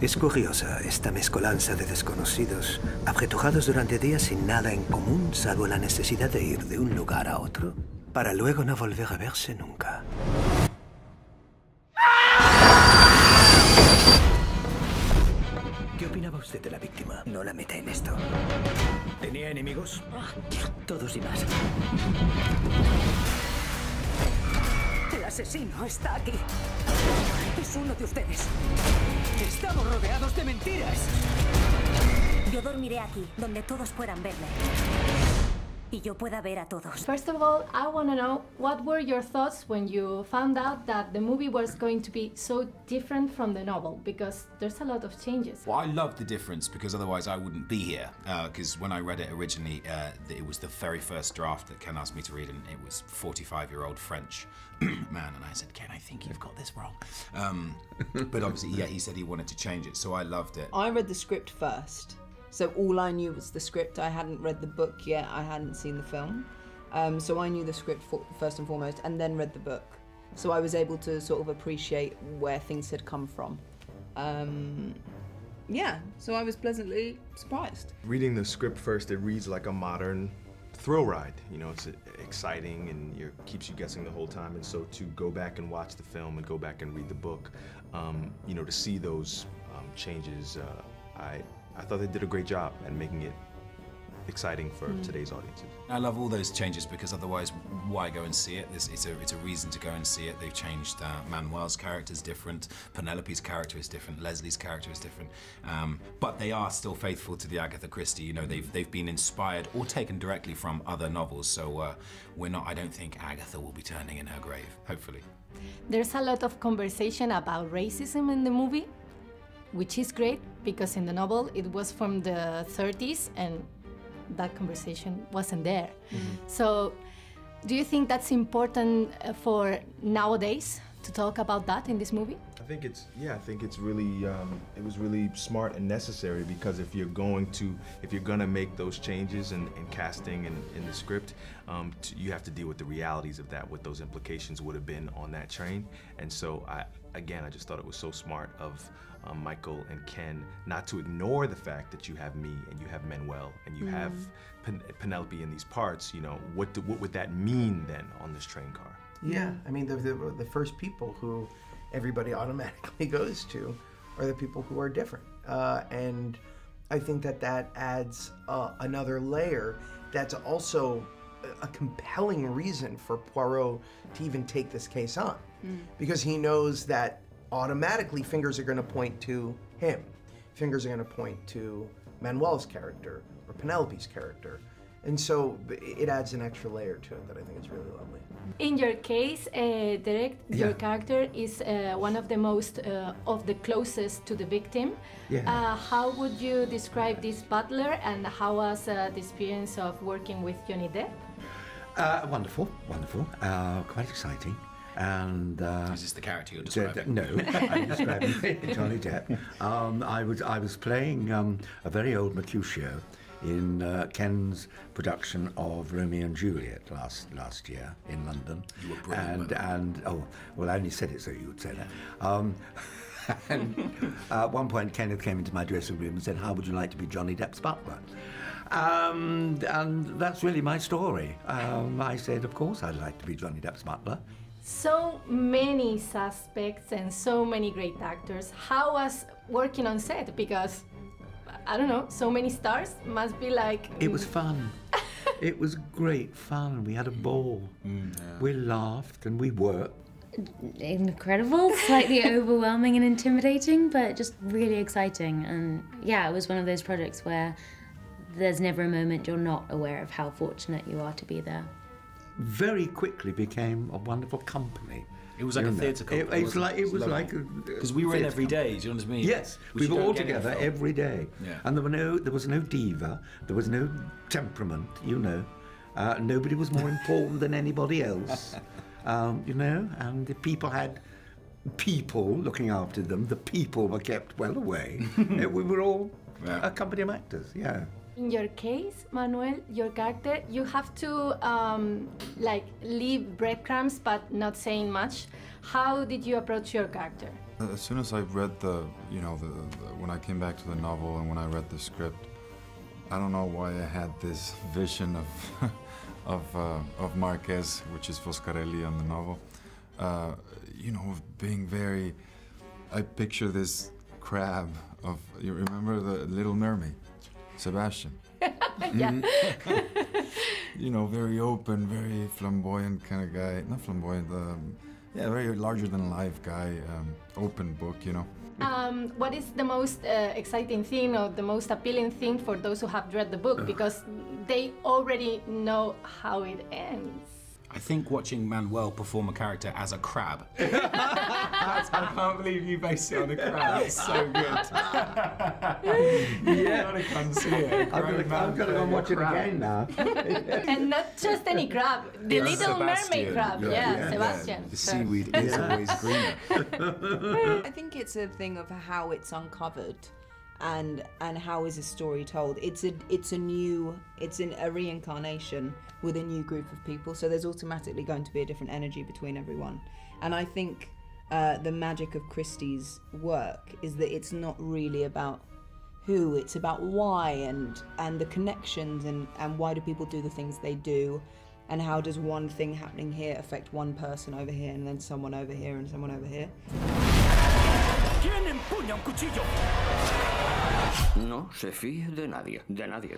Es curiosa esta mezcolanza de desconocidos, apretujados durante días sin nada en común, salvo la necesidad de ir de un lugar a otro, para luego no volver a verse nunca. ¿Qué opinaba usted de la víctima? No la meta en esto. ¿Tenía enemigos? Todos y más. El asesino está aquí. Es uno de ustedes. Estamos rodeados de mentiras. Yo dormiré aquí, donde todos puedan verme. Y yo pueda ver a todos. First of all, I want to know what were your thoughts when you found out that the movie was going to be so different from the novel, because there's a lot of changes. Well, I love the difference because otherwise I wouldn't be here. Because when I read it originally, it was the very first draft that Ken asked me to read, and it was 45-year-old French man, and I said, Ken, I think you've got this wrong. But obviously, yeah, he said he wanted to change it, so I loved it. I read the script first. So all I knew was the script. I hadn't read the book yet. I hadn't seen the film. So I knew the script first and foremost, and then read the book. So I was able to sort of appreciate where things had come from. Yeah, so I was pleasantly surprised. Reading the script first, it reads like a modern thrill ride. You know, it's exciting and keeps you guessing the whole time. And so to go back and watch the film and go back and read the book, you know, to see those changes, I thought they did a great job at making it exciting for today's audiences. I love all those changes because otherwise, why go and see it? It's a reason to go and see it. They've changed Manuel's character is different, Penelope's character is different, Leslie's character is different, but they are still faithful to the Agatha Christie. You know, they've been inspired or taken directly from other novels. So we're not. I don't think Agatha will be turning in her grave. Hopefully. There's a lot of conversation about racism in the movie, which is great because in the novel it was from the 30s and that conversation wasn't there. So do you think that's important for nowadays to talk about that in this movie? I think it's really, it was really smart and necessary because if you're gonna make those changes in casting and in the script, you have to deal with the realities of that, what those implications would have been on that train. And so I just thought it was so smart of Michael and Ken not to ignore the fact that you have me and you have Manuel and you have Penelope in these parts. You know, what would that mean then on this train car? Yeah, I mean, the first people who everybody automatically goes to are the people who are different. And I think that adds another layer that's also a compelling reason for Poirot to even take this case on. Because he knows that automatically fingers are going to point to him. Fingers are going to point to Manuel's character or Penelope's character. And so it adds an extra layer to it that I think is really lovely. In your case, Derek, your character is one of the most, of the closest to the victim. How would you describe this butler and how was the experience of working with Johnny Depp? Wonderful, quite exciting. And is this the character you're describing? No, I'm describing Johnny Depp. I was playing a very old Mercutio in Ken's production of Romeo and Juliet last year in London. You were brilliant. And oh well, I only said it so you would say that. And at one point, Kenneth came into my dressing room and said, "How would you like to be Johnny Depp's butler?" And that's really my story. I said, "Of course, I'd like to be Johnny Depp's butler." So many suspects and so many great actors. How was working on set? Because, I don't know, so many stars must be like... It was fun. It was great fun. We had a ball. We laughed and we worked. Incredible, slightly overwhelming and intimidating, but just really exciting. And yeah, it was one of those projects where there's never a moment you're not aware of how fortunate you are to be there. Very quickly became a wonderful company. It was like a theatre company. It was like because we were in every day. Do you know what I mean? Yes, we were all together every day, and there was no diva, there was no temperament. You know, nobody was more important than anybody else. You know, and the people had people looking after them. The people were kept well away. We were all a company of actors. Yeah. In your case, Manuel, your character, you have to like leave breadcrumbs but not saying much. How did you approach your character? As soon as I read when I came back to the novel and when I read the script, I don't know why I had this vision of Marquez, which is Foscarelli on the novel. Being very, I picture this crab of, you remember the Little Mermaid, Sebastian? Yeah. Very open, very flamboyant kind of guy. Not flamboyant, very larger than life guy, open book, What is the most exciting thing or the most appealing thing for those who have read the book? Because they already know how it ends. I think watching Manuel perform a character as a crab. I can't believe you based it on a crab. It's so good. Yeah. I've got to come see it. I've got to go and watch it again now. And not just any crab, the Little Mermaid crab. Yeah, Sebastian. The seaweed is always greener. I think it's a thing of how it's uncovered and how is a story told. It's a reincarnation with a new group of people, so there's automatically going to be a different energy between everyone. And I think the magic of Christie's work is that it's not really about who, it's about why and the connections and why do people do the things they do, and how does one thing happening here affect one person over here and then someone over here and someone over here. ¿Quién empuña un cuchillo? No se fíe de nadie, de nadie.